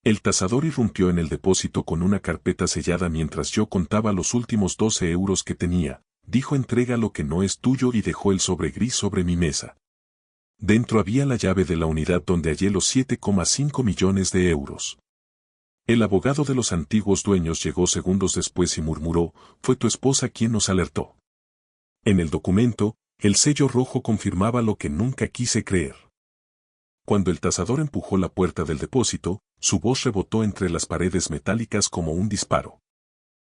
El tasador irrumpió en el depósito con una carpeta sellada mientras yo contaba los últimos 12 euros que tenía. Dijo: entrega lo que no es tuyo, y dejó el sobre gris sobre mi mesa. Dentro había la llave de la unidad donde hallé los 7,5 millones de euros. El abogado de los antiguos dueños llegó segundos después y murmuró: fue tu esposa quien nos alertó. En el documento, el sello rojo confirmaba lo que nunca quise creer. Cuando el tasador empujó la puerta del depósito, su voz rebotó entre las paredes metálicas como un disparo.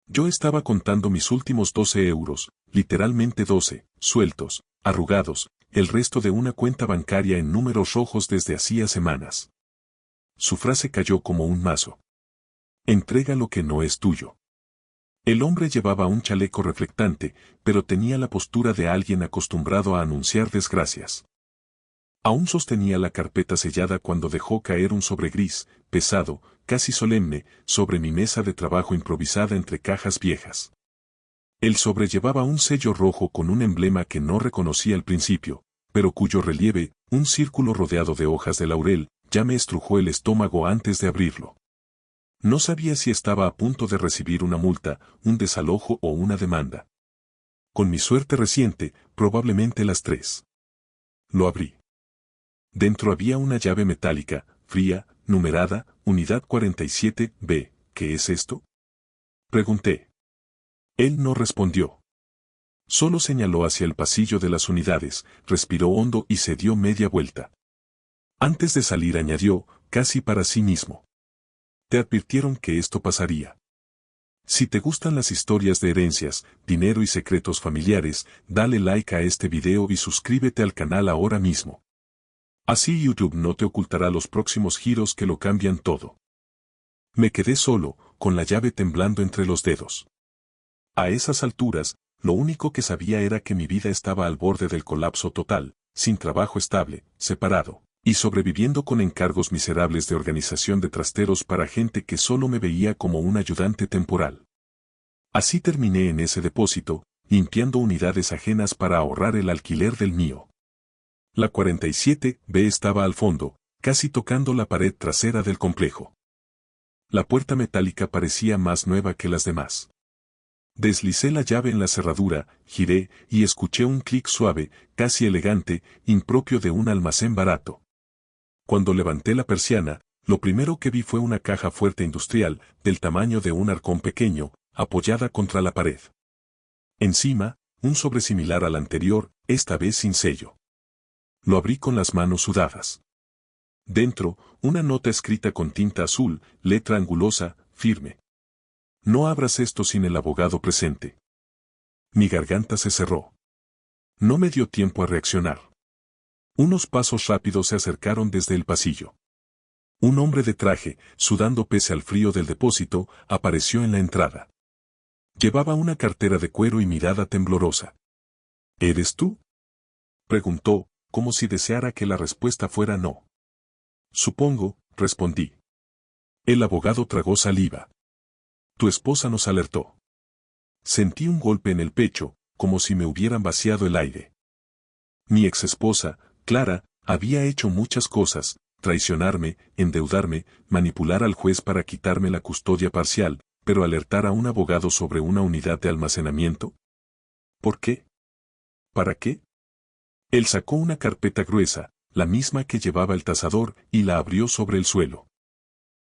Yo estaba contando mis últimos 12 euros, literalmente 12, sueltos, arrugados, el resto de una cuenta bancaria en números rojos desde hacía semanas. Su frase cayó como un mazo. Entrega lo que no es tuyo. El hombre llevaba un chaleco reflectante, pero tenía la postura de alguien acostumbrado a anunciar desgracias. Aún sostenía la carpeta sellada cuando dejó caer un sobre gris, pesado, casi solemne, sobre mi mesa de trabajo improvisada entre cajas viejas. El sobre llevaba un sello rojo con un emblema que no reconocí al principio, pero cuyo relieve, un círculo rodeado de hojas de laurel, ya me estrujó el estómago antes de abrirlo. No sabía si estaba a punto de recibir una multa, un desalojo o una demanda. Con mi suerte reciente, probablemente las tres. Lo abrí. Dentro había una llave metálica, fría, numerada, unidad 47B. ¿Qué es esto?, pregunté. Él no respondió. Solo señaló hacia el pasillo de las unidades, respiró hondo y se dio media vuelta. Antes de salir añadió, casi para sí mismo: te advirtieron que esto pasaría. Si te gustan las historias de herencias, dinero y secretos familiares, dale like a este video y suscríbete al canal ahora mismo. Así YouTube no te ocultará los próximos giros que lo cambian todo. Me quedé solo, con la llave temblando entre los dedos. A esas alturas, lo único que sabía era que mi vida estaba al borde del colapso total, sin trabajo estable, separado, y sobreviviendo con encargos miserables de organización de trasteros para gente que solo me veía como un ayudante temporal. Así terminé en ese depósito, limpiando unidades ajenas para ahorrar el alquiler del mío. La 47B estaba al fondo, casi tocando la pared trasera del complejo. La puerta metálica parecía más nueva que las demás. Deslicé la llave en la cerradura, giré y escuché un clic suave, casi elegante, impropio de un almacén barato. Cuando levanté la persiana, lo primero que vi fue una caja fuerte industrial, del tamaño de un arcón pequeño, apoyada contra la pared. Encima, un sobre similar al anterior, esta vez sin sello. Lo abrí con las manos sudadas. Dentro, una nota escrita con tinta azul, letra angulosa, firme. No abras esto sin el abogado presente. Mi garganta se cerró. No me dio tiempo a reaccionar. Unos pasos rápidos se acercaron desde el pasillo. Un hombre de traje, sudando pese al frío del depósito, apareció en la entrada. Llevaba una cartera de cuero y mirada temblorosa. ¿Eres tú?, preguntó, como si deseara que la respuesta fuera no. Supongo, respondí. El abogado tragó saliva. Tu esposa nos alertó. Sentí un golpe en el pecho, como si me hubieran vaciado el aire. Mi exesposa, Clara, había hecho muchas cosas: traicionarme, endeudarme, manipular al juez para quitarme la custodia parcial, pero alertar a un abogado sobre una unidad de almacenamiento. ¿Por qué? ¿Para qué? Él sacó una carpeta gruesa, la misma que llevaba el tasador, y la abrió sobre el suelo.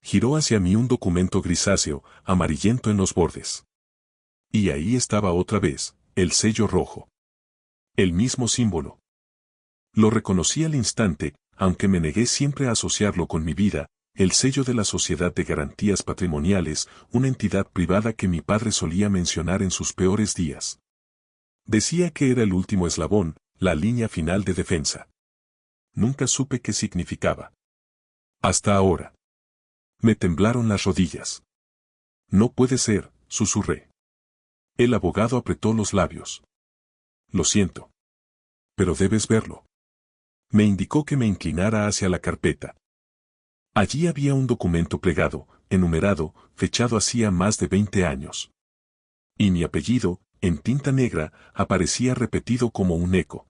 Giró hacia mí un documento grisáceo, amarillento en los bordes. Y ahí estaba otra vez, el sello rojo. El mismo símbolo. Lo reconocí al instante, aunque me negué siempre a asociarlo con mi vida: el sello de la Sociedad de Garantías Patrimoniales, una entidad privada que mi padre solía mencionar en sus peores días. Decía que era el último eslabón, la línea final de defensa. Nunca supe qué significaba. Hasta ahora. Me temblaron las rodillas. No puede ser, susurré. El abogado apretó los labios. Lo siento. Pero debes verlo. Me indicó que me inclinara hacia la carpeta. Allí había un documento plegado, enumerado, fechado hacía más de 20 años. Y mi apellido, en tinta negra, aparecía repetido como un eco.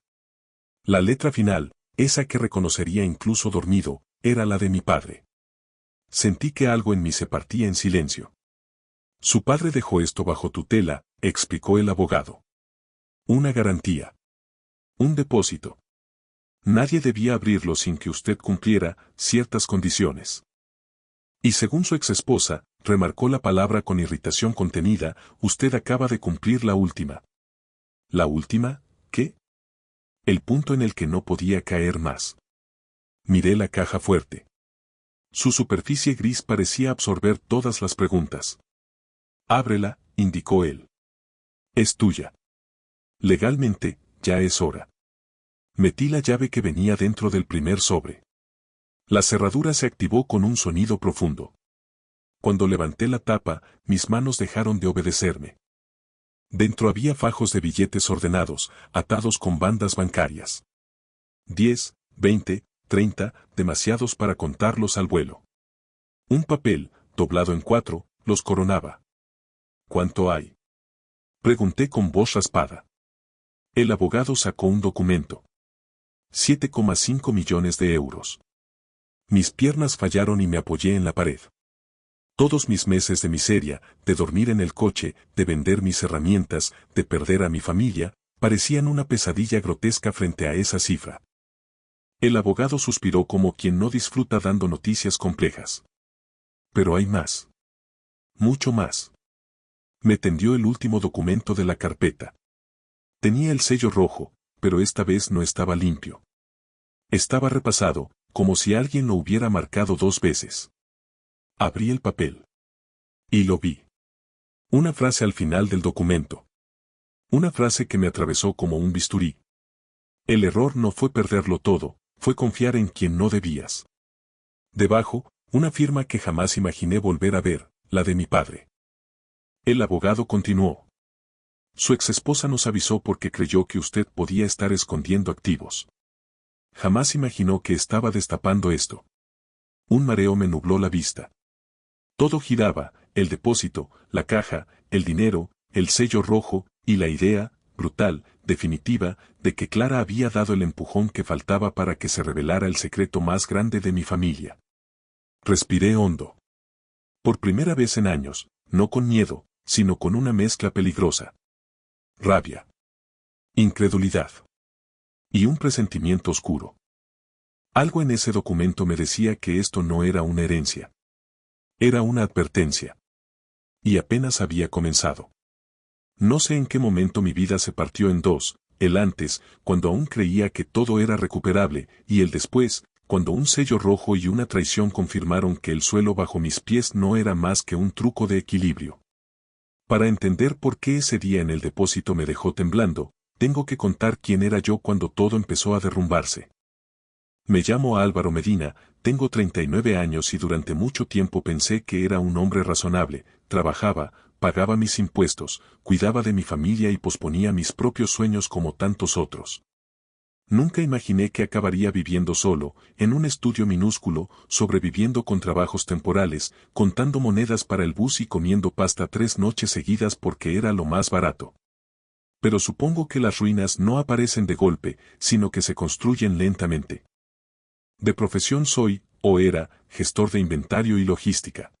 La letra final, esa que reconocería incluso dormido, era la de mi padre. Sentí que algo en mí se partía en silencio. Su padre dejó esto bajo tutela, explicó el abogado. Una garantía. Un depósito. Nadie debía abrirlo sin que usted cumpliera ciertas condiciones. Y según su exesposa, remarcó la palabra con irritación contenida, usted acaba de cumplir la última. ¿La última? ¿Qué? El punto en el que no podía caer más. Miré la caja fuerte. Su superficie gris parecía absorber todas las preguntas. Ábrela, indicó él. Es tuya. Legalmente, ya es hora. Metí la llave que venía dentro del primer sobre. La cerradura se activó con un sonido profundo. Cuando levanté la tapa, mis manos dejaron de obedecerme. Dentro había fajos de billetes ordenados, atados con bandas bancarias. 10, 20, 30, demasiados para contarlos al vuelo. Un papel, doblado en 4, los coronaba. ¿Cuánto hay? Pregunté con voz raspada. El abogado sacó un documento. 7,5 millones de euros. Mis piernas fallaron y me apoyé en la pared. Todos mis meses de miseria, de dormir en el coche, de vender mis herramientas, de perder a mi familia, parecían una pesadilla grotesca frente a esa cifra. El abogado suspiró como quien no disfruta dando noticias complejas. Pero hay más. Mucho más. Me tendió el último documento de la carpeta. Tenía el sello rojo, pero esta vez no estaba limpio. Estaba repasado, como si alguien lo hubiera marcado 2 veces. Abrí el papel. Y lo vi. Una frase al final del documento. Una frase que me atravesó como un bisturí. El error no fue perderlo todo, fue confiar en quien no debías. Debajo, una firma que jamás imaginé volver a ver, la de mi padre. El abogado continuó. Su exesposa nos avisó porque creyó que usted podía estar escondiendo activos. Jamás imaginó que estaba destapando esto. Un mareo me nubló la vista. Todo giraba, el depósito, la caja, el dinero, el sello rojo, y la idea, brutal, definitiva, de que Clara había dado el empujón que faltaba para que se revelara el secreto más grande de mi familia. Respiré hondo. Por primera vez en años, no con miedo, sino con una mezcla peligrosa. Rabia. Incredulidad. Y un presentimiento oscuro. Algo en ese documento me decía que esto no era una herencia. Era una advertencia. Y apenas había comenzado. No sé en qué momento mi vida se partió en dos, el antes, cuando aún creía que todo era recuperable, y el después, cuando un sello rojo y una traición confirmaron que el suelo bajo mis pies no era más que un truco de equilibrio. Para entender por qué ese día en el depósito me dejó temblando, tengo que contar quién era yo cuando todo empezó a derrumbarse. Me llamo Álvaro Medina, tengo 39 años y durante mucho tiempo pensé que era un hombre razonable, trabajaba, pagaba mis impuestos, cuidaba de mi familia y posponía mis propios sueños como tantos otros. Nunca imaginé que acabaría viviendo solo, en un estudio minúsculo, sobreviviendo con trabajos temporales, contando monedas para el bus y comiendo pasta 3 noches seguidas porque era lo más barato. Pero supongo que las ruinas no aparecen de golpe, sino que se construyen lentamente. De profesión soy, o era, gestor de inventario y logística.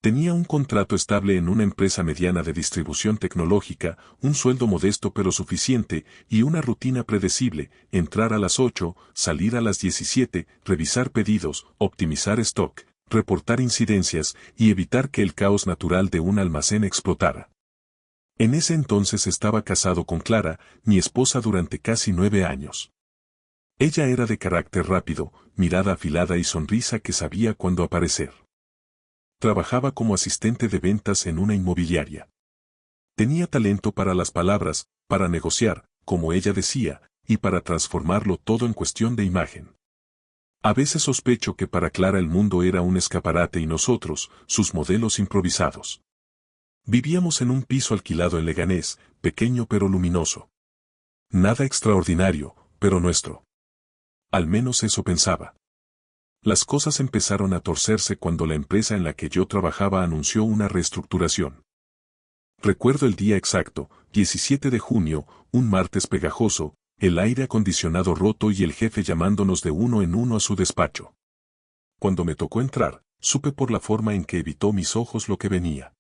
Tenía un contrato estable en una empresa mediana de distribución tecnológica, un sueldo modesto pero suficiente, y una rutina predecible, entrar a las 8, salir a las 17, revisar pedidos, optimizar stock, reportar incidencias, y evitar que el caos natural de un almacén explotara. En ese entonces estaba casado con Clara, mi esposa durante casi 9 años. Ella era de carácter rápido, mirada afilada y sonrisa que sabía cuándo aparecer. Trabajaba como asistente de ventas en una inmobiliaria. Tenía talento para las palabras, para negociar, como ella decía, y para transformarlo todo en cuestión de imagen. A veces sospecho que para Clara el mundo era un escaparate y nosotros, sus modelos improvisados. Vivíamos en un piso alquilado en Leganés, pequeño pero luminoso. Nada extraordinario, pero nuestro. Al menos eso pensaba. Las cosas empezaron a torcerse cuando la empresa en la que yo trabajaba anunció una reestructuración. Recuerdo el día exacto, 17 de junio, un martes pegajoso, el aire acondicionado roto y el jefe llamándonos de uno en uno a su despacho. Cuando me tocó entrar, supe por la forma en que evitó mis ojos lo que venía.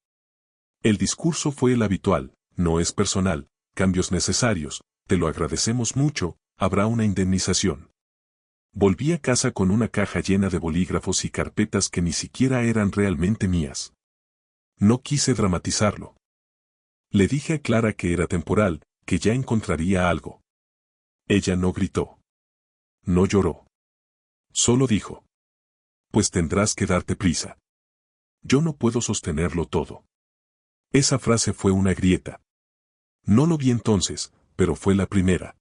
El discurso fue el habitual, no es personal, cambios necesarios, te lo agradecemos mucho, habrá una indemnización. Volví a casa con una caja llena de bolígrafos y carpetas que ni siquiera eran realmente mías. No quise dramatizarlo. Le dije a Clara que era temporal, que ya encontraría algo. Ella no gritó. No lloró. Solo dijo: pues tendrás que darte prisa. Yo no puedo sostenerlo todo. Esa frase fue una grieta. No lo vi entonces, pero fue la primera.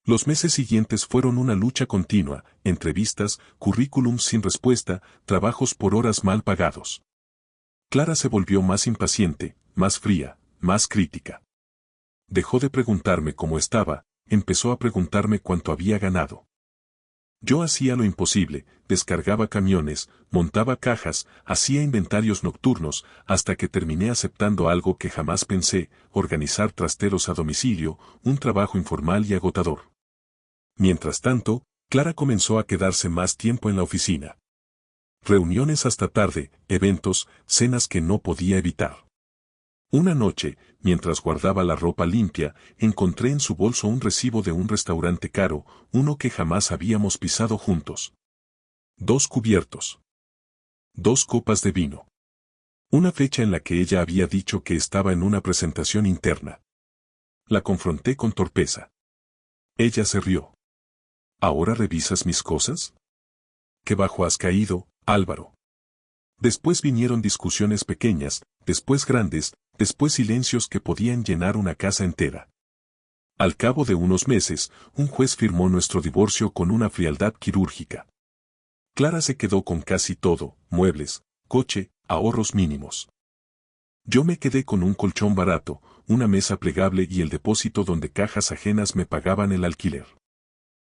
Los meses siguientes fueron una lucha continua, entrevistas, currículums sin respuesta, trabajos por horas mal pagados. Clara se volvió más impaciente, más fría, más crítica. Dejó de preguntarme cómo estaba, empezó a preguntarme cuánto había ganado. Yo hacía lo imposible, descargaba camiones, montaba cajas, hacía inventarios nocturnos, hasta que terminé aceptando algo que jamás pensé: organizar trasteros a domicilio, un trabajo informal y agotador. Mientras tanto, Clara comenzó a quedarse más tiempo en la oficina. Reuniones hasta tarde, eventos, cenas que no podía evitar. Una noche, mientras guardaba la ropa limpia, encontré en su bolso un recibo de un restaurante caro, uno que jamás habíamos pisado juntos. 2 cubiertos. 2 copas de vino. Una fecha en la que ella había dicho que estaba en una presentación interna. La confronté con torpeza. Ella se rió. ¿Ahora revisas mis cosas? ¿Qué bajo has caído, Álvaro? Después vinieron discusiones pequeñas, después grandes, después silencios que podían llenar una casa entera. Al cabo de unos meses, un juez firmó nuestro divorcio con una frialdad quirúrgica. Clara se quedó con casi todo: muebles, coche, ahorros mínimos. Yo me quedé con un colchón barato, una mesa plegable y el depósito donde cajas ajenas me pagaban el alquiler.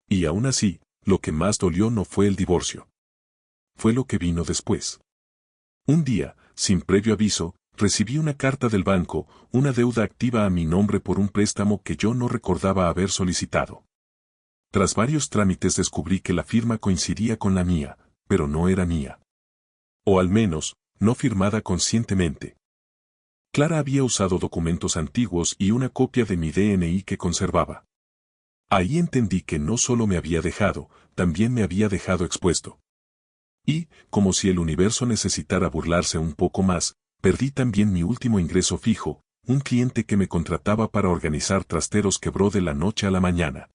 Y aún así, lo que más dolió no fue el divorcio. Fue lo que vino después. Un día, sin previo aviso, recibí una carta del banco, una deuda activa a mi nombre por un préstamo que yo no recordaba haber solicitado. Tras varios trámites descubrí que la firma coincidía con la mía, pero no era mía. O al menos, no firmada conscientemente. Clara había usado documentos antiguos y una copia de mi DNI que conservaba. Ahí entendí que no solo me había dejado, también me había dejado expuesto. Y, como si el universo necesitara burlarse un poco más, perdí también mi último ingreso fijo: un cliente que me contrataba para organizar trasteros quebró de la noche a la mañana.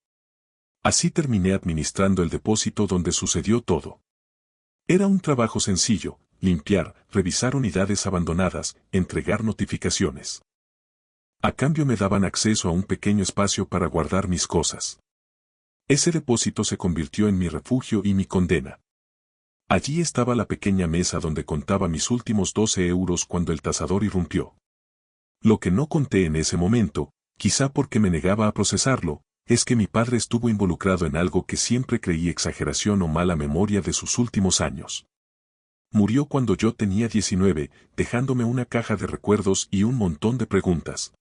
Así terminé administrando el depósito donde sucedió todo. Era un trabajo sencillo: limpiar, revisar unidades abandonadas, entregar notificaciones. A cambio me daban acceso a un pequeño espacio para guardar mis cosas. Ese depósito se convirtió en mi refugio y mi condena. Allí estaba la pequeña mesa donde contaba mis últimos 12 euros cuando el tasador irrumpió. Lo que no conté en ese momento, quizá porque me negaba a procesarlo, es que mi padre estuvo involucrado en algo que siempre creí exageración o mala memoria de sus últimos años. Murió cuando yo tenía 19, dejándome una caja de recuerdos y un montón de preguntas.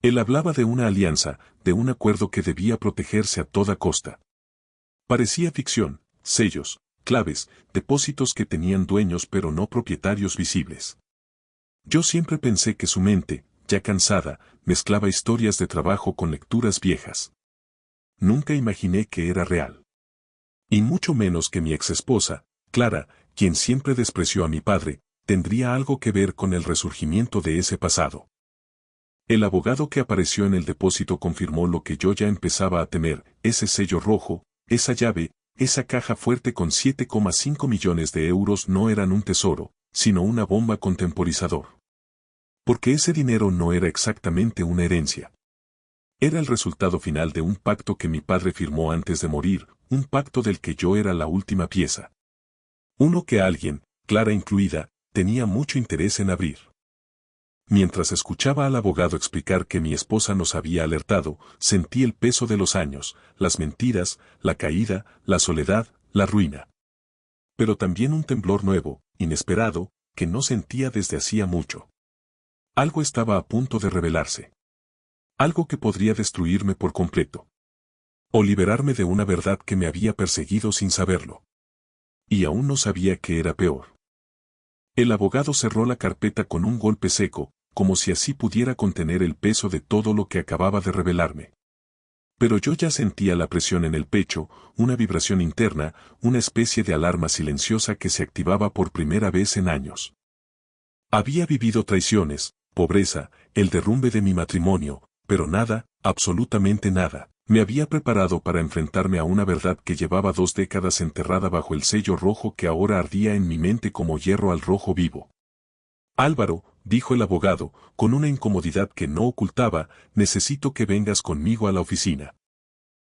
Él hablaba de una alianza, de un acuerdo que debía protegerse a toda costa. Parecía ficción: sellos, claves, depósitos que tenían dueños pero no propietarios visibles. Yo siempre pensé que su mente, ya cansada, mezclaba historias de trabajo con lecturas viejas. Nunca imaginé que era real. Y mucho menos que mi exesposa, Clara, quien siempre despreció a mi padre, tendría algo que ver con el resurgimiento de ese pasado. El abogado que apareció en el depósito confirmó lo que yo ya empezaba a temer: ese sello rojo, esa llave, esa caja fuerte con 7,5 millones de euros no eran un tesoro, sino una bomba con temporizador. Porque ese dinero no era exactamente una herencia. Era el resultado final de un pacto que mi padre firmó antes de morir, un pacto del que yo era la última pieza. Uno que alguien, Clara incluida, tenía mucho interés en abrir. Mientras escuchaba al abogado explicar que mi esposa nos había alertado, sentí el peso de los años, las mentiras, la caída, la soledad, la ruina. Pero también un temblor nuevo, inesperado, que no sentía desde hacía mucho. Algo estaba a punto de revelarse. Algo que podría destruirme por completo. O liberarme de una verdad que me había perseguido sin saberlo. Y aún no sabía qué era peor. El abogado cerró la carpeta con un golpe seco, como si así pudiera contener el peso de todo lo que acababa de revelarme. Pero yo ya sentía la presión en el pecho, una vibración interna, una especie de alarma silenciosa que se activaba por primera vez en años. Había vivido traiciones, pobreza, el derrumbe de mi matrimonio, pero nada, absolutamente nada, me había preparado para enfrentarme a una verdad que llevaba 2 décadas enterrada bajo el sello rojo que ahora ardía en mi mente como hierro al rojo vivo. Álvaro, dijo el abogado, con una incomodidad que no ocultaba, necesito que vengas conmigo a la oficina.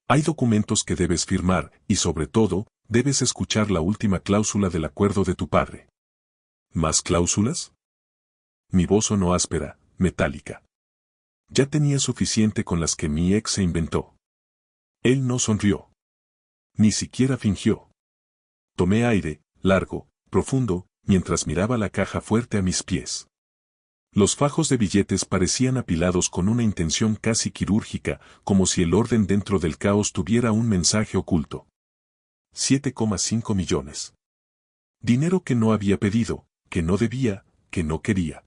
Hay documentos que debes firmar, y sobre todo, debes escuchar la última cláusula del acuerdo de tu padre. ¿Más cláusulas? Mi voz sonó áspera, metálica. Ya tenía suficiente con las que mi ex se inventó. Él no sonrió. Ni siquiera fingió. Tomé aire, largo, profundo, mientras miraba la caja fuerte a mis pies. Los fajos de billetes parecían apilados con una intención casi quirúrgica, como si el orden dentro del caos tuviera un mensaje oculto. 7,5 millones. Dinero que no había pedido, que no debía, que no quería.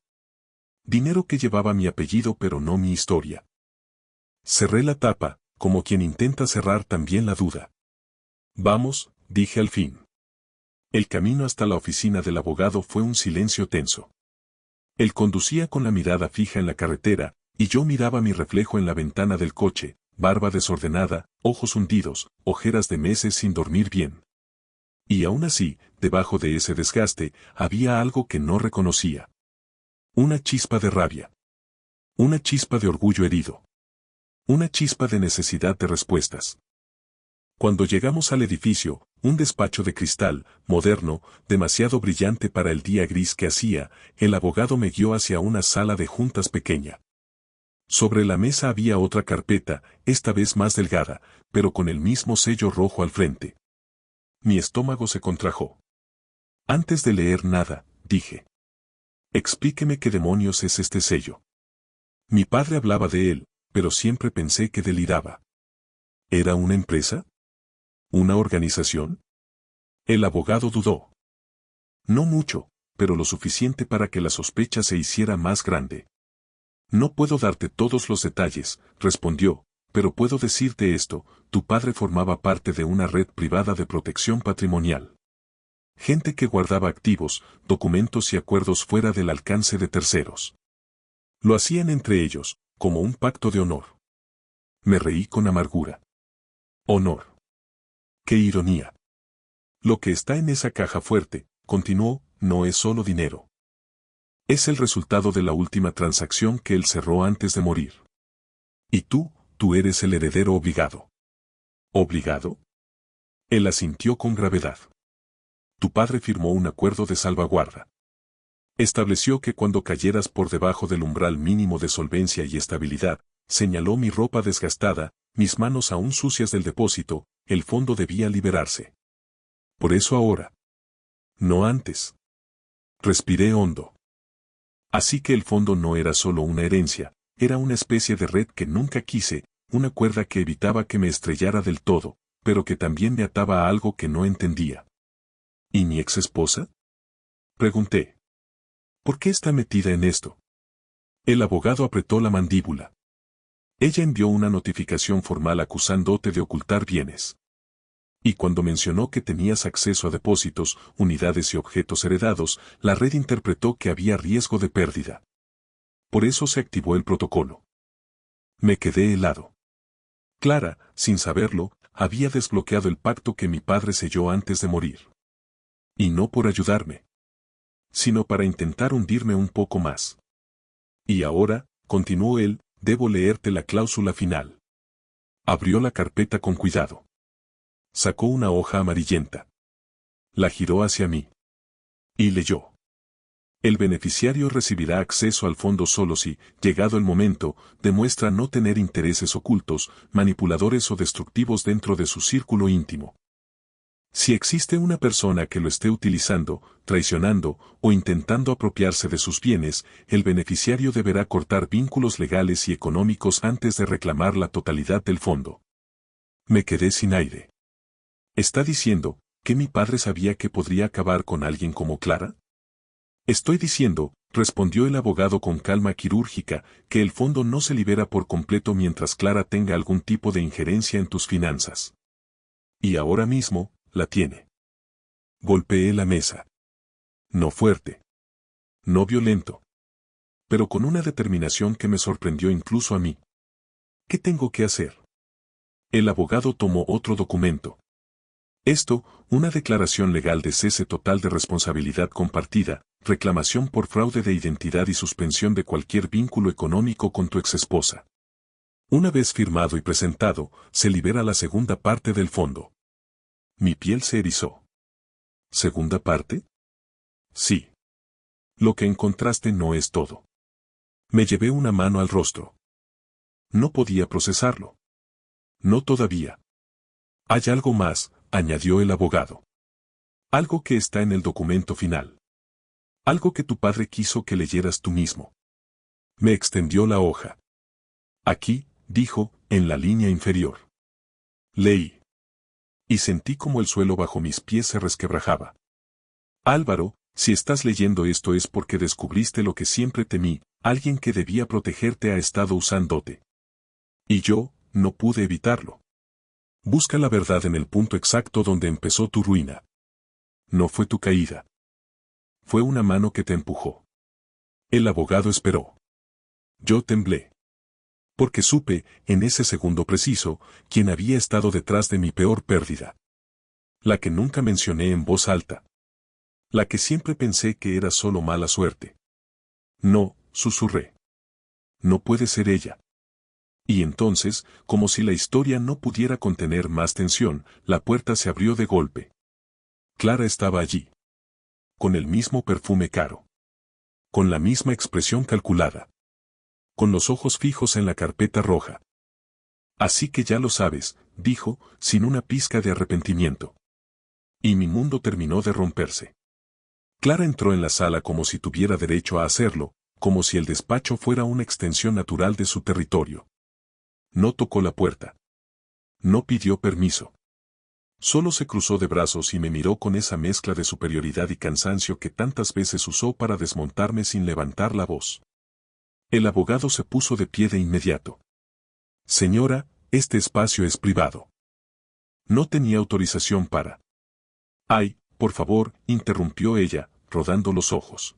Dinero que llevaba mi apellido pero no mi historia. Cerré la tapa, como quien intenta cerrar también la duda. Vamos, dije al fin. El camino hasta la oficina del abogado fue un silencio tenso. Él conducía con la mirada fija en la carretera, y yo miraba mi reflejo en la ventana del coche, barba desordenada, ojos hundidos, ojeras de meses sin dormir bien. Y aún así, debajo de ese desgaste, había algo que no reconocía. Una chispa de rabia. Una chispa de orgullo herido. Una chispa de necesidad de respuestas. Cuando llegamos al edificio, un despacho de cristal, moderno, demasiado brillante para el día gris que hacía, el abogado me guió hacia una sala de juntas pequeña. Sobre la mesa había otra carpeta, esta vez más delgada, pero con el mismo sello rojo al frente. Mi estómago se contrajo. Antes de leer nada, dije. Explíqueme qué demonios es este sello. Mi padre hablaba de él, pero siempre pensé que deliraba. ¿Era una empresa? ¿Una organización? El abogado dudó. No mucho, pero lo suficiente para que la sospecha se hiciera más grande. No puedo darte todos los detalles, respondió, pero puedo decirte esto, tu padre formaba parte de una red privada de protección patrimonial. Gente que guardaba activos, documentos y acuerdos fuera del alcance de terceros. Lo hacían entre ellos, como un pacto de honor. Me reí con amargura. Honor. ¡Qué ironía! Lo que está en esa caja fuerte, continuó, no es solo dinero. Es el resultado de la última transacción que él cerró antes de morir. Y tú eres el heredero obligado. ¿Obligado? Él asintió con gravedad. Tu padre firmó un acuerdo de salvaguarda. Estableció que cuando cayeras por debajo del umbral mínimo de solvencia y estabilidad, señaló mi ropa desgastada, mis manos aún sucias del depósito, el fondo debía liberarse. Por eso ahora. No antes. Respiré hondo. Así que el fondo no era solo una herencia, era una especie de red que nunca quise, una cuerda que evitaba que me estrellara del todo, pero que también me ataba a algo que no entendía. ¿Y mi ex esposa? Pregunté. ¿Por qué está metida en esto? El abogado apretó la mandíbula. Ella envió una notificación formal acusándote de ocultar bienes. Y cuando mencionó que tenías acceso a depósitos, unidades y objetos heredados, la red interpretó que había riesgo de pérdida. Por eso se activó el protocolo. Me quedé helado. Clara, sin saberlo, había desbloqueado el pacto que mi padre selló antes de morir. Y no por ayudarme, sino para intentar hundirme un poco más. Y ahora, continuó él, debo leerte la cláusula final. Abrió la carpeta con cuidado. Sacó una hoja amarillenta. La giró hacia mí. Y leyó. El beneficiario recibirá acceso al fondo solo si, llegado el momento, demuestra no tener intereses ocultos, manipuladores o destructivos dentro de su círculo íntimo. Si existe una persona que lo esté utilizando, traicionando o intentando apropiarse de sus bienes, el beneficiario deberá cortar vínculos legales y económicos antes de reclamar la totalidad del fondo. Me quedé sin aire. ¿Está diciendo que mi padre sabía que podría acabar con alguien como Clara? Estoy diciendo, respondió el abogado con calma quirúrgica, que el fondo no se libera por completo mientras Clara tenga algún tipo de injerencia en tus finanzas. Y ahora mismo, la tiene. Golpeé la mesa. No fuerte. No violento. Pero con una determinación que me sorprendió incluso a mí. ¿Qué tengo que hacer? El abogado tomó otro documento. Esto, una declaración legal de cese total de responsabilidad compartida, reclamación por fraude de identidad y suspensión de cualquier vínculo económico con tu exesposa. Una vez firmado y presentado, se libera la segunda parte del fondo. Mi piel se erizó. ¿Segunda parte? Sí. Lo que encontraste no es todo. Me llevé una mano al rostro. No podía procesarlo. No todavía. Hay algo más, añadió el abogado. Algo que está en el documento final. Algo que tu padre quiso que leyeras tú mismo. Me extendió la hoja. Aquí, dijo, en la línea inferior. Leí. Y sentí como el suelo bajo mis pies se resquebrajaba. Álvaro, si estás leyendo esto es porque descubriste lo que siempre temí, alguien que debía protegerte ha estado usándote. Y yo, no pude evitarlo. Busca la verdad en el punto exacto donde empezó tu ruina. No fue tu caída. Fue una mano que te empujó. El abogado esperó. Yo temblé. Porque supe, en ese segundo preciso, quién había estado detrás de mi peor pérdida. La que nunca mencioné en voz alta. La que siempre pensé que era solo mala suerte. No, susurré. No puede ser ella. Y entonces, como si la historia no pudiera contener más tensión, la puerta se abrió de golpe. Clara estaba allí. Con el mismo perfume caro. Con la misma expresión calculada. Con los ojos fijos en la carpeta roja. Así que ya lo sabes, dijo, sin una pizca de arrepentimiento. Y mi mundo terminó de romperse. Clara entró en la sala como si tuviera derecho a hacerlo, como si el despacho fuera una extensión natural de su territorio. No tocó la puerta. No pidió permiso. Solo se cruzó de brazos y me miró con esa mezcla de superioridad y cansancio que tantas veces usó para desmontarme sin levantar la voz. El abogado se puso de pie de inmediato. Señora, este espacio es privado. No tenía autorización para. Ay, por favor, interrumpió ella, rodando los ojos.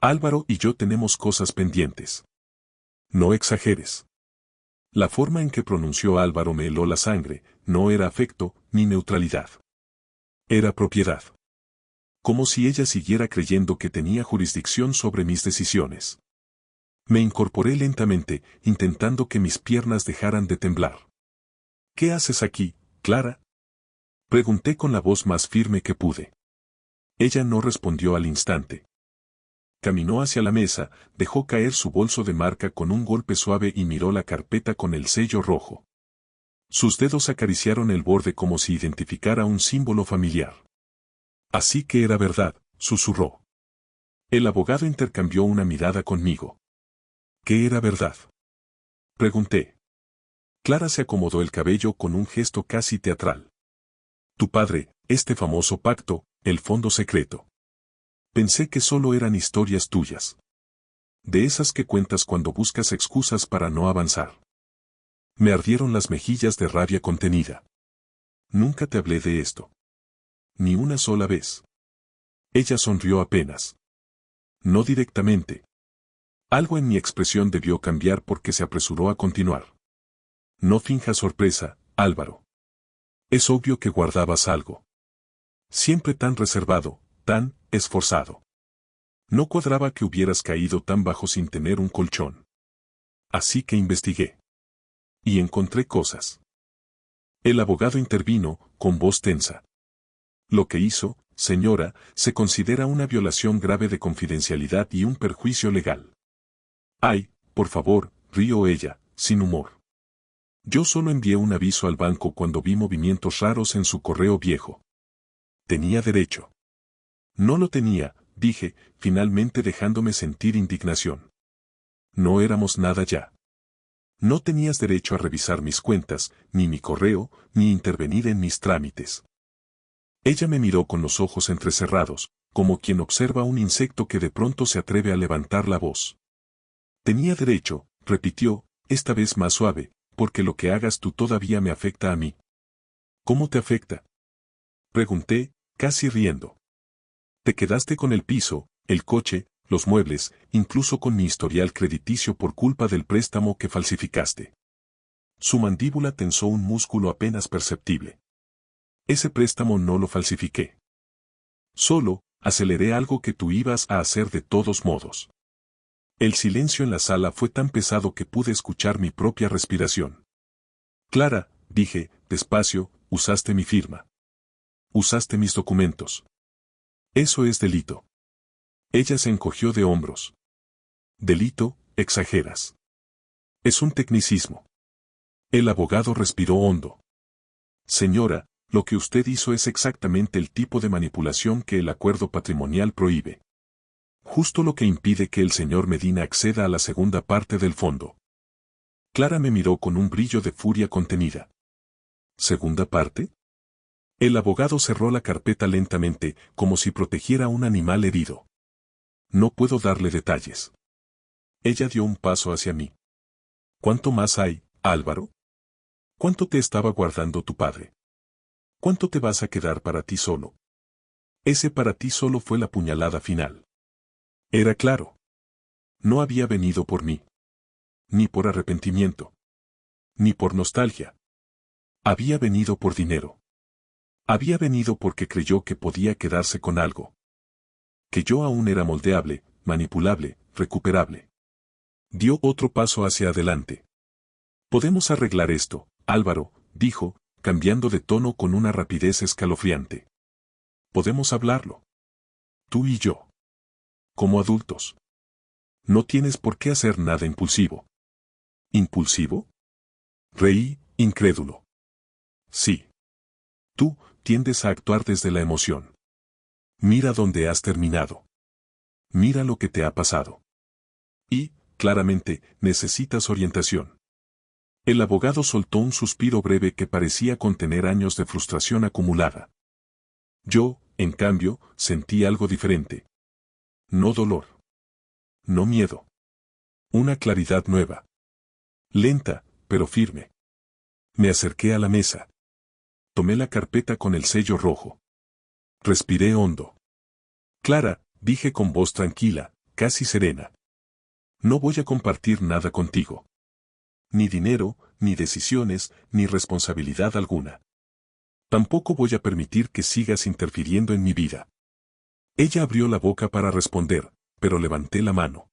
Álvaro y yo tenemos cosas pendientes. No exageres. La forma en que pronunció Álvaro me heló la sangre, no era afecto, ni neutralidad. Era propiedad. Como si ella siguiera creyendo que tenía jurisdicción sobre mis decisiones. Me incorporé lentamente, intentando que mis piernas dejaran de temblar. ¿Qué haces aquí, Clara? Pregunté con la voz más firme que pude. Ella no respondió al instante. Caminó hacia la mesa, dejó caer su bolso de marca con un golpe suave y miró la carpeta con el sello rojo. Sus dedos acariciaron el borde como si identificara un símbolo familiar. Así que era verdad, susurró. El abogado intercambió una mirada conmigo. ¿Qué era verdad? Pregunté. Clara se acomodó el cabello con un gesto casi teatral. Tu padre, este famoso pacto, el fondo secreto. Pensé que solo eran historias tuyas. De esas que cuentas cuando buscas excusas para no avanzar. Me ardieron las mejillas de rabia contenida. Nunca te hablé de esto. Ni una sola vez. Ella sonrió apenas. No directamente. Algo en mi expresión debió cambiar porque se apresuró a continuar. No finjas sorpresa, Álvaro. Es obvio que guardabas algo. Siempre tan reservado, tan esforzado. No cuadraba que hubieras caído tan bajo sin tener un colchón. Así que investigué. Y encontré cosas. El abogado intervino, con voz tensa. Lo que hizo, señora, se considera una violación grave de confidencialidad y un perjuicio legal. Ay, por favor, rió ella, sin humor. Yo solo envié un aviso al banco cuando vi movimientos raros en su correo viejo. Tenía derecho. No lo tenía, dije, finalmente dejándome sentir indignación. No éramos nada ya. No tenías derecho a revisar mis cuentas, ni mi correo, ni intervenir en mis trámites. Ella me miró con los ojos entrecerrados, como quien observa un insecto que de pronto se atreve a levantar la voz. Tenía derecho, repitió, esta vez más suave, porque lo que hagas tú todavía me afecta a mí. ¿Cómo te afecta? Pregunté, casi riendo. Te quedaste con el piso, el coche, los muebles, incluso con mi historial crediticio por culpa del préstamo que falsificaste. Su mandíbula tensó un músculo apenas perceptible. Ese préstamo no lo falsifiqué. Solo, aceleré algo que tú ibas a hacer de todos modos. El silencio en la sala fue tan pesado que pude escuchar mi propia respiración. Clara, dije, despacio, usaste mi firma. Usaste mis documentos. Eso es delito. Ella se encogió de hombros. Delito, exageras. Es un tecnicismo. El abogado respiró hondo. Señora, lo que usted hizo es exactamente el tipo de manipulación que el acuerdo patrimonial prohíbe. Justo lo que impide que el señor Medina acceda a la segunda parte del fondo. Clara me miró con un brillo de furia contenida. ¿Segunda parte? El abogado cerró la carpeta lentamente, como si protegiera a un animal herido. No puedo darle detalles. Ella dio un paso hacia mí. ¿Cuánto más hay, Álvaro? ¿Cuánto te estaba guardando tu padre? ¿Cuánto te vas a quedar para ti solo? Ese para ti solo fue la puñalada final. Era claro. No había venido por mí. Ni por arrepentimiento. Ni por nostalgia. Había venido por dinero. Había venido porque creyó que podía quedarse con algo. Que yo aún era moldeable, manipulable, recuperable. Dio otro paso hacia adelante. Podemos arreglar esto, Álvaro, dijo, cambiando de tono con una rapidez escalofriante. Podemos hablarlo. Tú y yo. Como adultos. No tienes por qué hacer nada impulsivo. ¿Impulsivo? Reí, incrédulo. Sí. Tú tiendes a actuar desde la emoción. Mira dónde has terminado. Mira lo que te ha pasado. Y, claramente, necesitas orientación. El abogado soltó un suspiro breve que parecía contener años de frustración acumulada. Yo, en cambio, sentí algo diferente. No dolor. No miedo. Una claridad nueva. Lenta, pero firme. Me acerqué a la mesa. Tomé la carpeta con el sello rojo. Respiré hondo. Clara, dije con voz tranquila, casi serena. No voy a compartir nada contigo. Ni dinero, ni decisiones, ni responsabilidad alguna. Tampoco voy a permitir que sigas interfiriendo en mi vida. Ella abrió la boca para responder, pero levanté la mano.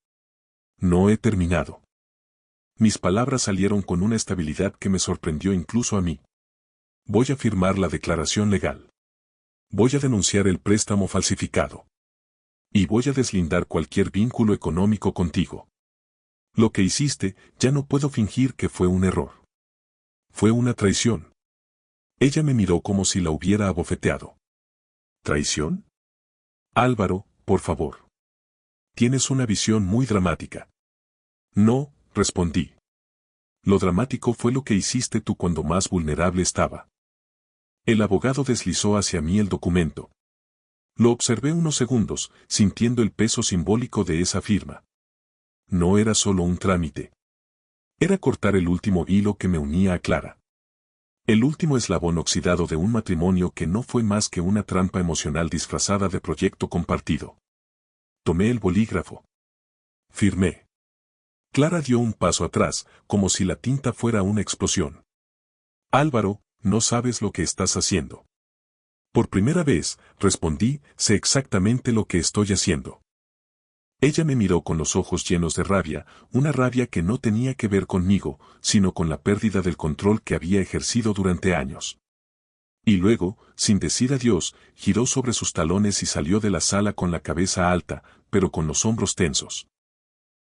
No he terminado. Mis palabras salieron con una estabilidad que me sorprendió incluso a mí. Voy a firmar la declaración legal. Voy a denunciar el préstamo falsificado. Y voy a deslindar cualquier vínculo económico contigo. Lo que hiciste, ya no puedo fingir que fue un error. Fue una traición. Ella me miró como si la hubiera abofeteado. ¿Traición? Álvaro, por favor. Tienes una visión muy dramática. No, respondí. Lo dramático fue lo que hiciste tú cuando más vulnerable estaba. El abogado deslizó hacia mí el documento. Lo observé unos segundos, sintiendo el peso simbólico de esa firma. No era solo un trámite. Era cortar el último hilo que me unía a Clara. El último eslabón oxidado de un matrimonio que no fue más que una trampa emocional disfrazada de proyecto compartido. Tomé el bolígrafo. Firmé. Clara dio un paso atrás, como si la tinta fuera una explosión. Álvaro, no sabes lo que estás haciendo. Por primera vez, respondí, sé exactamente lo que estoy haciendo. Ella me miró con los ojos llenos de rabia, una rabia que no tenía que ver conmigo, sino con la pérdida del control que había ejercido durante años. Y luego, sin decir adiós, giró sobre sus talones y salió de la sala con la cabeza alta, pero con los hombros tensos.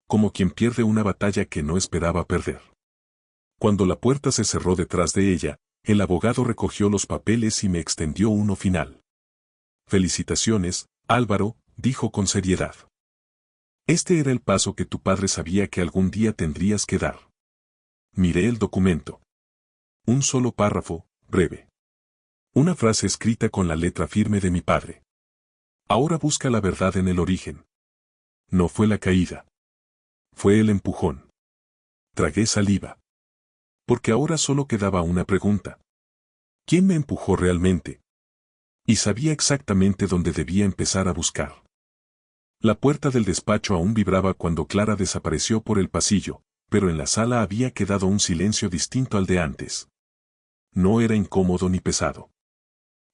Como quien pierde una batalla que no esperaba perder. Cuando la puerta se cerró detrás de ella, el abogado recogió los papeles y me extendió uno final. Felicitaciones, Álvaro, dijo con seriedad. Este era el paso que tu padre sabía que algún día tendrías que dar. Miré el documento. Un solo párrafo, breve. Una frase escrita con la letra firme de mi padre. Ahora busca la verdad en el origen. No fue la caída. Fue el empujón. Tragué saliva. Porque ahora solo quedaba una pregunta. ¿Quién me empujó realmente? Y sabía exactamente dónde debía empezar a buscar. La puerta del despacho aún vibraba cuando Clara desapareció por el pasillo, pero en la sala había quedado un silencio distinto al de antes. No era incómodo ni pesado.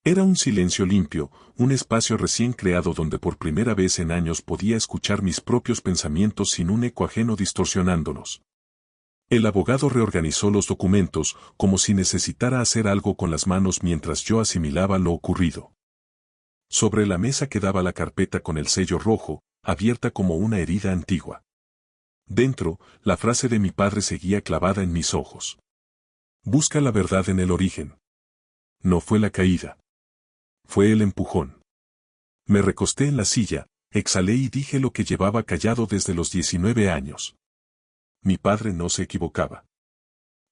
Era un silencio limpio, un espacio recién creado donde por primera vez en años podía escuchar mis propios pensamientos sin un eco ajeno distorsionándolos. El abogado reorganizó los documentos, como si necesitara hacer algo con las manos mientras yo asimilaba lo ocurrido. Sobre la mesa quedaba la carpeta con el sello rojo, abierta como una herida antigua. Dentro, la frase de mi padre seguía clavada en mis ojos. Busca la verdad en el origen. No fue la caída. Fue el empujón. Me recosté en la silla, exhalé y dije lo que llevaba callado desde los 19 años. Mi padre no se equivocaba.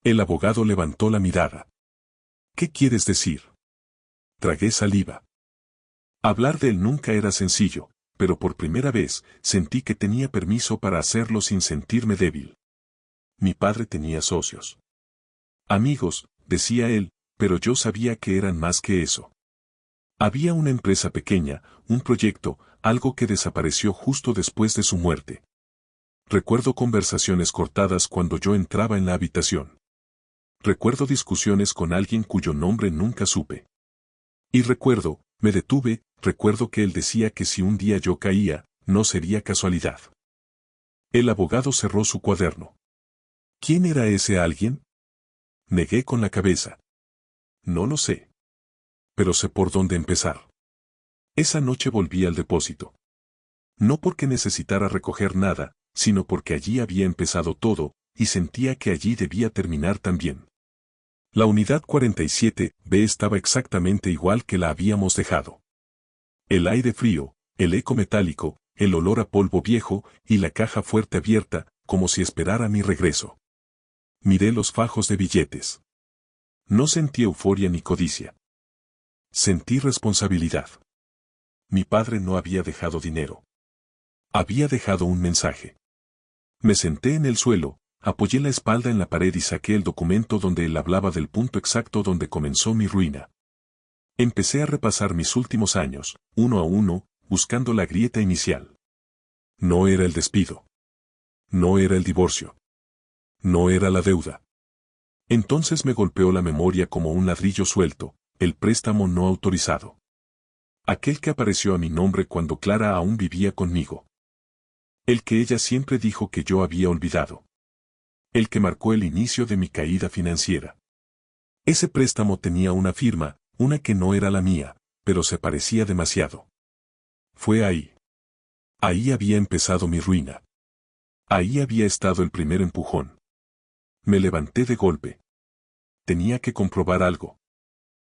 El abogado levantó la mirada. ¿Qué quieres decir? Tragué saliva. Hablar de él nunca era sencillo, pero por primera vez sentí que tenía permiso para hacerlo sin sentirme débil. Mi padre tenía socios. Amigos, decía él, pero yo sabía que eran más que eso. Había una empresa pequeña, un proyecto, algo que desapareció justo después de su muerte. Recuerdo conversaciones cortadas cuando yo entraba en la habitación. Recuerdo discusiones con alguien cuyo nombre nunca supe. Y me detuve, recuerdo que él decía que si un día yo caía, no sería casualidad. El abogado cerró su cuaderno. ¿Quién era ese alguien? Negué con la cabeza. No lo sé. Pero sé por dónde empezar. Esa noche volví al depósito. No porque necesitara recoger nada, sino porque allí había empezado todo, y sentía que allí debía terminar también. La unidad 47B estaba exactamente igual que la habíamos dejado. El aire frío, el eco metálico, el olor a polvo viejo y la caja fuerte abierta, como si esperara mi regreso. Miré los fajos de billetes. No sentí euforia ni codicia. Sentí responsabilidad. Mi padre no había dejado dinero. Había dejado un mensaje. Me senté en el suelo, apoyé la espalda en la pared y saqué el documento donde él hablaba del punto exacto donde comenzó mi ruina. Empecé a repasar mis últimos años, uno a uno, buscando la grieta inicial. No era el despido. No era el divorcio. No era la deuda. Entonces me golpeó la memoria como un ladrillo suelto, el préstamo no autorizado. Aquel que apareció a mi nombre cuando Clara aún vivía conmigo. El que ella siempre dijo que yo había olvidado. El que marcó el inicio de mi caída financiera. Ese préstamo tenía una firma, una que no era la mía, pero se parecía demasiado. Fue ahí. Ahí había empezado mi ruina. Ahí había estado el primer empujón. Me levanté de golpe. Tenía que comprobar algo.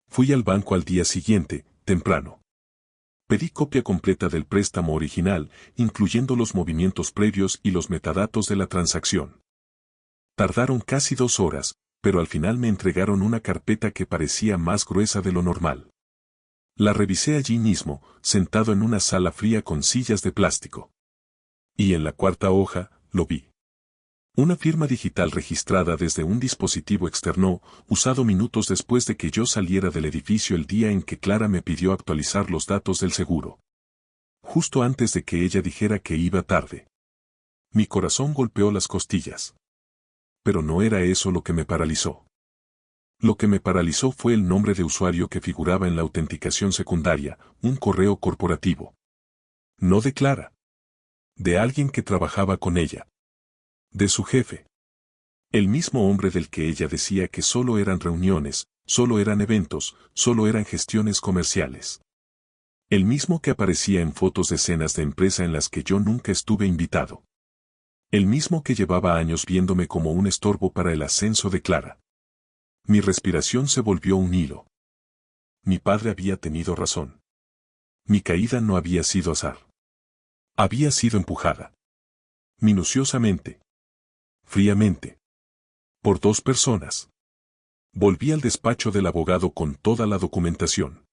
Fui al banco al día siguiente, temprano. Pedí copia completa del préstamo original, incluyendo los movimientos previos y los metadatos de la transacción. Tardaron casi 2 horas, pero al final me entregaron una carpeta que parecía más gruesa de lo normal. La revisé allí mismo, sentado en una sala fría con sillas de plástico. Y en la cuarta hoja, lo vi. Una firma digital registrada desde un dispositivo externo, usado minutos después de que yo saliera del edificio el día en que Clara me pidió actualizar los datos del seguro. Justo antes de que ella dijera que iba tarde. Mi corazón golpeó las costillas. Pero no era eso lo que me paralizó. Lo que me paralizó fue el nombre de usuario que figuraba en la autenticación secundaria, un correo corporativo. No de Clara. De alguien que trabajaba con ella. De su jefe. El mismo hombre del que ella decía que solo eran reuniones, solo eran eventos, solo eran gestiones comerciales. El mismo que aparecía en fotos de cenas de empresa en las que yo nunca estuve invitado. El mismo que llevaba años viéndome como un estorbo para el ascenso de Clara. Mi respiración se volvió un hilo. Mi padre había tenido razón. Mi caída no había sido azar. Había sido empujada. Minuciosamente. Fríamente. Por 2 personas. Volví al despacho del abogado con toda la documentación.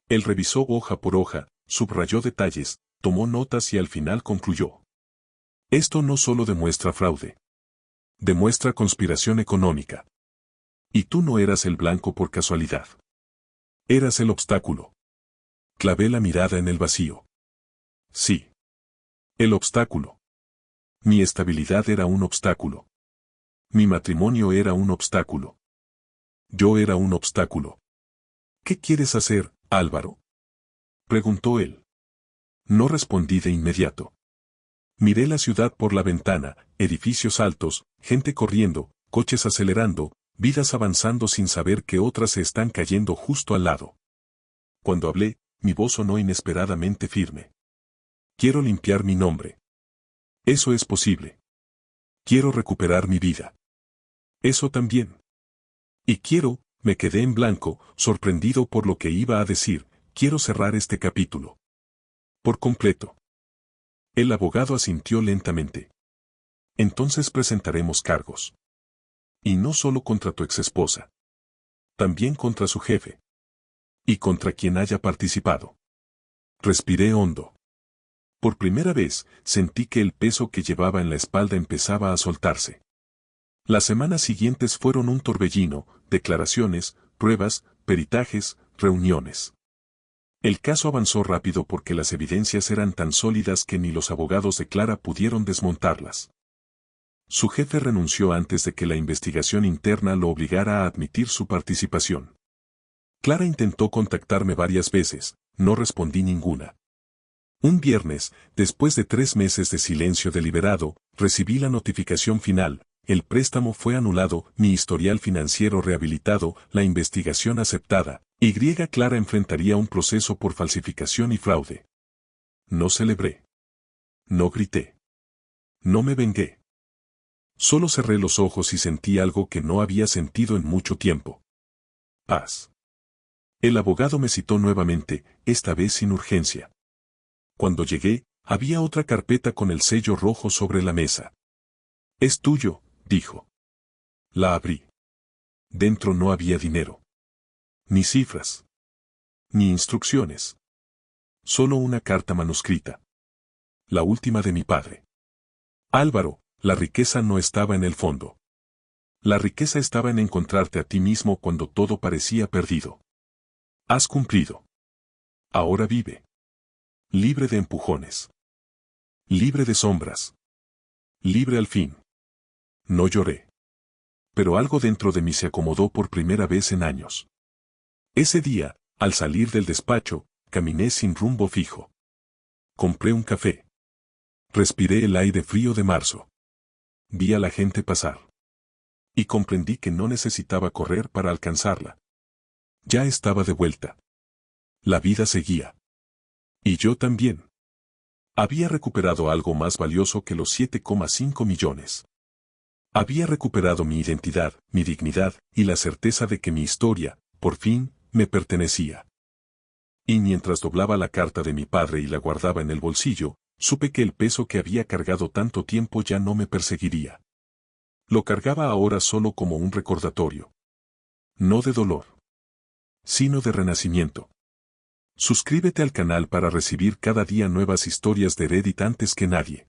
Él revisó hoja por hoja, subrayó detalles, tomó notas y al final concluyó. Esto no solo demuestra fraude. Demuestra conspiración económica. Y tú no eras el blanco por casualidad. Eras el obstáculo. Clavé la mirada en el vacío. Sí. El obstáculo. Mi estabilidad era un obstáculo. Mi matrimonio era un obstáculo. Yo era un obstáculo. ¿Qué quieres hacer, Álvaro? Preguntó él. No respondí de inmediato. Miré la ciudad por la ventana, edificios altos, gente corriendo, coches acelerando, vidas avanzando sin saber que otras se están cayendo justo al lado. Cuando hablé, mi voz sonó inesperadamente firme. Quiero limpiar mi nombre. Eso es posible. Quiero recuperar mi vida. Eso también. Y me quedé en blanco, sorprendido por lo que iba a decir, quiero cerrar este capítulo. Por completo. El abogado asintió lentamente. Entonces presentaremos cargos. Y no solo contra tu exesposa. También contra su jefe. Y contra quien haya participado. Respiré hondo. Por primera vez, sentí que el peso que llevaba en la espalda empezaba a soltarse. Las semanas siguientes fueron un torbellino, declaraciones, pruebas, peritajes, reuniones. El caso avanzó rápido porque las evidencias eran tan sólidas que ni los abogados de Clara pudieron desmontarlas. Su jefe renunció antes de que la investigación interna lo obligara a admitir su participación. Clara intentó contactarme varias veces, no respondí ninguna. Un viernes, después de 3 meses de silencio deliberado, recibí la notificación final. El préstamo fue anulado, mi historial financiero rehabilitado, la investigación aceptada. Clara enfrentaría un proceso por falsificación y fraude. No celebré. No grité. No me vengué. Solo cerré los ojos y sentí algo que no había sentido en mucho tiempo. Paz. El abogado me citó nuevamente, esta vez sin urgencia. Cuando llegué, había otra carpeta con el sello rojo sobre la mesa. Es tuyo, dijo. La abrí. Dentro no había dinero. Ni cifras. Ni instrucciones. Solo una carta manuscrita. La última de mi padre. Álvaro, la riqueza no estaba en el fondo. La riqueza estaba en encontrarte a ti mismo cuando todo parecía perdido. Has cumplido. Ahora vive. Libre de empujones. Libre de sombras. Libre al fin. No lloré. Pero algo dentro de mí se acomodó por primera vez en años. Ese día, al salir del despacho, caminé sin rumbo fijo. Compré un café. Respiré el aire frío de marzo. Vi a la gente pasar. Y comprendí que no necesitaba correr para alcanzarla. Ya estaba de vuelta. La vida seguía. Y yo también. Había recuperado algo más valioso que los 7,5 millones. Había recuperado mi identidad, mi dignidad, y la certeza de que mi historia, por fin, me pertenecía. Y mientras doblaba la carta de mi padre y la guardaba en el bolsillo, supe que el peso que había cargado tanto tiempo ya no me perseguiría. Lo cargaba ahora solo como un recordatorio. No de dolor, sino de renacimiento. Suscríbete al canal para recibir cada día nuevas historias de Reddit antes que nadie.